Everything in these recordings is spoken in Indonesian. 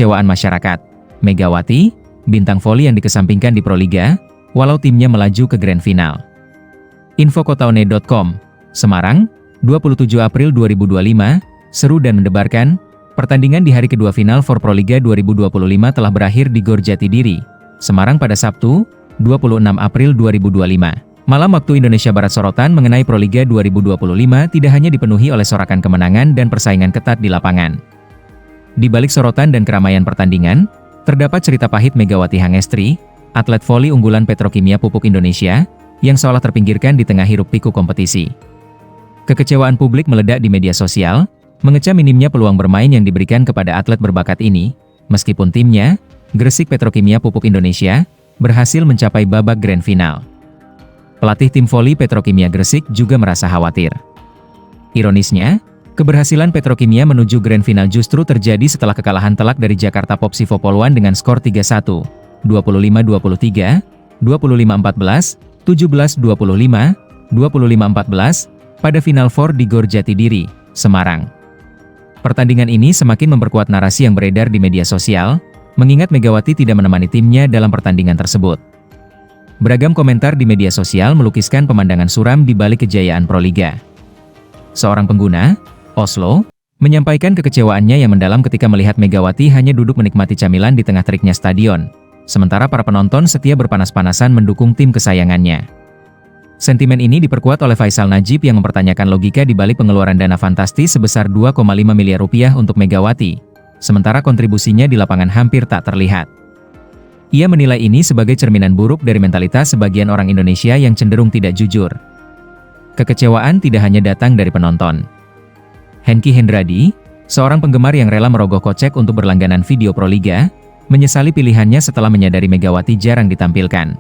kekecewaan masyarakat. Megawati, bintang voli yang dikesampingkan di Proliga, walau timnya melaju ke grand final. Infokotaone.com, Semarang, 27 April 2025, seru dan mendebarkan. Pertandingan di hari kedua final for Proliga 2025 telah berakhir di Gor Jatidiri, Semarang pada Sabtu, 26 April 2025. Malam waktu Indonesia Barat. Sorotan mengenai Proliga 2025 tidak hanya dipenuhi oleh sorakan kemenangan dan persaingan ketat di lapangan. Di balik sorotan dan keramaian pertandingan, terdapat cerita pahit Megawati Hangestri, atlet voli unggulan Petrokimia Pupuk Indonesia, yang seolah terpinggirkan di tengah hiruk-pikuk kompetisi. Kekecewaan publik meledak di media sosial, mengecam minimnya peluang bermain yang diberikan kepada atlet berbakat ini, meskipun timnya, Gresik Petrokimia Pupuk Indonesia, berhasil mencapai babak grand final. Pelatih tim voli Petrokimia Gresik juga merasa khawatir. Ironisnya, keberhasilan Petrokimia menuju grand final justru terjadi setelah kekalahan telak dari Jakarta Popsivo Poluan dengan skor 3-1, 25-23, 25-14, 17-25, 25-14, pada Final Four di Gor Jatidiri, Semarang. Pertandingan ini semakin memperkuat narasi yang beredar di media sosial, mengingat Megawati tidak menemani timnya dalam pertandingan tersebut. Beragam komentar di media sosial melukiskan pemandangan suram di balik kejayaan Proliga. Seorang pengguna, Oslo, menyampaikan kekecewaannya yang mendalam ketika melihat Megawati hanya duduk menikmati camilan di tengah teriknya stadion, sementara para penonton setia berpanas-panasan mendukung tim kesayangannya. Sentimen ini diperkuat oleh Faisal Najib yang mempertanyakan logika di balik pengeluaran dana fantastis sebesar 2,5 miliar rupiah untuk Megawati, sementara kontribusinya di lapangan hampir tak terlihat. Ia menilai ini sebagai cerminan buruk dari mentalitas sebagian orang Indonesia yang cenderung tidak jujur. Kekecewaan tidak hanya datang dari penonton. Henki Hendradi, seorang penggemar yang rela merogoh kocek untuk berlangganan video Proliga, menyesali pilihannya setelah menyadari Megawati jarang ditampilkan.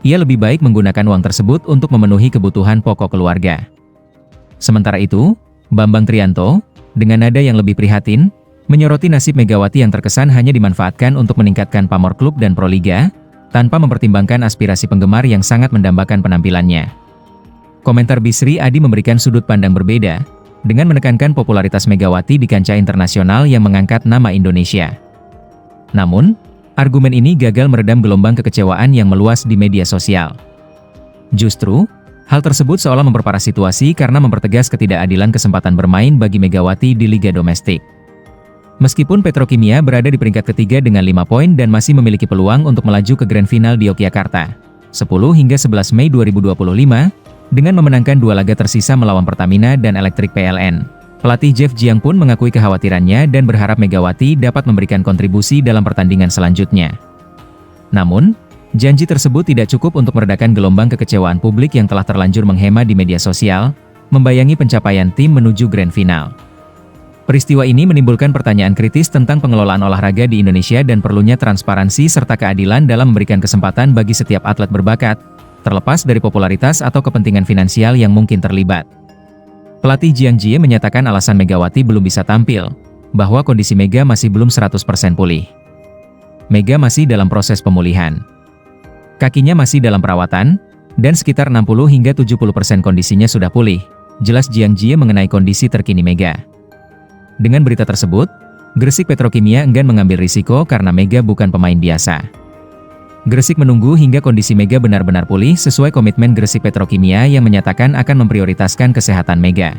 Ia lebih baik menggunakan uang tersebut untuk memenuhi kebutuhan pokok keluarga. Sementara itu, Bambang Trianto, dengan nada yang lebih prihatin, menyoroti nasib Megawati yang terkesan hanya dimanfaatkan untuk meningkatkan pamor klub dan Proliga, tanpa mempertimbangkan aspirasi penggemar yang sangat mendambakan penampilannya. Komentar Bisri Adi memberikan sudut pandang berbeda, dengan menekankan popularitas Megawati di kancah internasional yang mengangkat nama Indonesia. Namun, argumen ini gagal meredam gelombang kekecewaan yang meluas di media sosial. Justru, hal tersebut seolah memperparah situasi karena mempertegas ketidakadilan kesempatan bermain bagi Megawati di liga domestik. Meskipun Petrokimia berada di peringkat ketiga dengan 5 poin dan masih memiliki peluang untuk melaju ke grand final di Yogyakarta, 10 hingga 11 Mei 2025, dengan memenangkan 2 laga tersisa melawan Pertamina dan Elektrik PLN. Pelatih Jeff Jiang pun mengakui kekhawatirannya dan berharap Megawati dapat memberikan kontribusi dalam pertandingan selanjutnya. Namun, janji tersebut tidak cukup untuk meredakan gelombang kekecewaan publik yang telah terlanjur menghema di media sosial, membayangi pencapaian tim menuju grand final. Peristiwa ini menimbulkan pertanyaan kritis tentang pengelolaan olahraga di Indonesia dan perlunya transparansi serta keadilan dalam memberikan kesempatan bagi setiap atlet berbakat, terlepas dari popularitas atau kepentingan finansial yang mungkin terlibat. Pelatih Jiang Jie menyatakan alasan Megawati belum bisa tampil, bahwa kondisi Mega masih belum 100% pulih. Mega masih dalam proses pemulihan. Kakinya masih dalam perawatan, dan sekitar 60 hingga 70% kondisinya sudah pulih, jelas Jiang Jie mengenai kondisi terkini Mega. Dengan berita tersebut, Gresik Petrokimia enggan mengambil risiko karena Mega bukan pemain biasa. Gresik menunggu hingga kondisi Mega benar-benar pulih sesuai komitmen Gresik Petrokimia yang menyatakan akan memprioritaskan kesehatan Mega.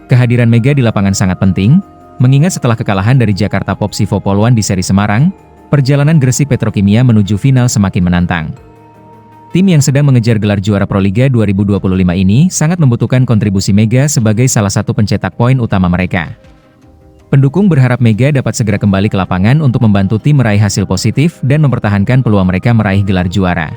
Kehadiran Mega di lapangan sangat penting, mengingat setelah kekalahan dari Jakarta Popsivo Poluan di seri Semarang, perjalanan Gresik Petrokimia menuju final semakin menantang. Tim yang sedang mengejar gelar juara Proliga 2025 ini sangat membutuhkan kontribusi Mega sebagai salah satu pencetak poin utama mereka. Pendukung berharap Mega dapat segera kembali ke lapangan untuk membantu tim meraih hasil positif dan mempertahankan peluang mereka meraih gelar juara.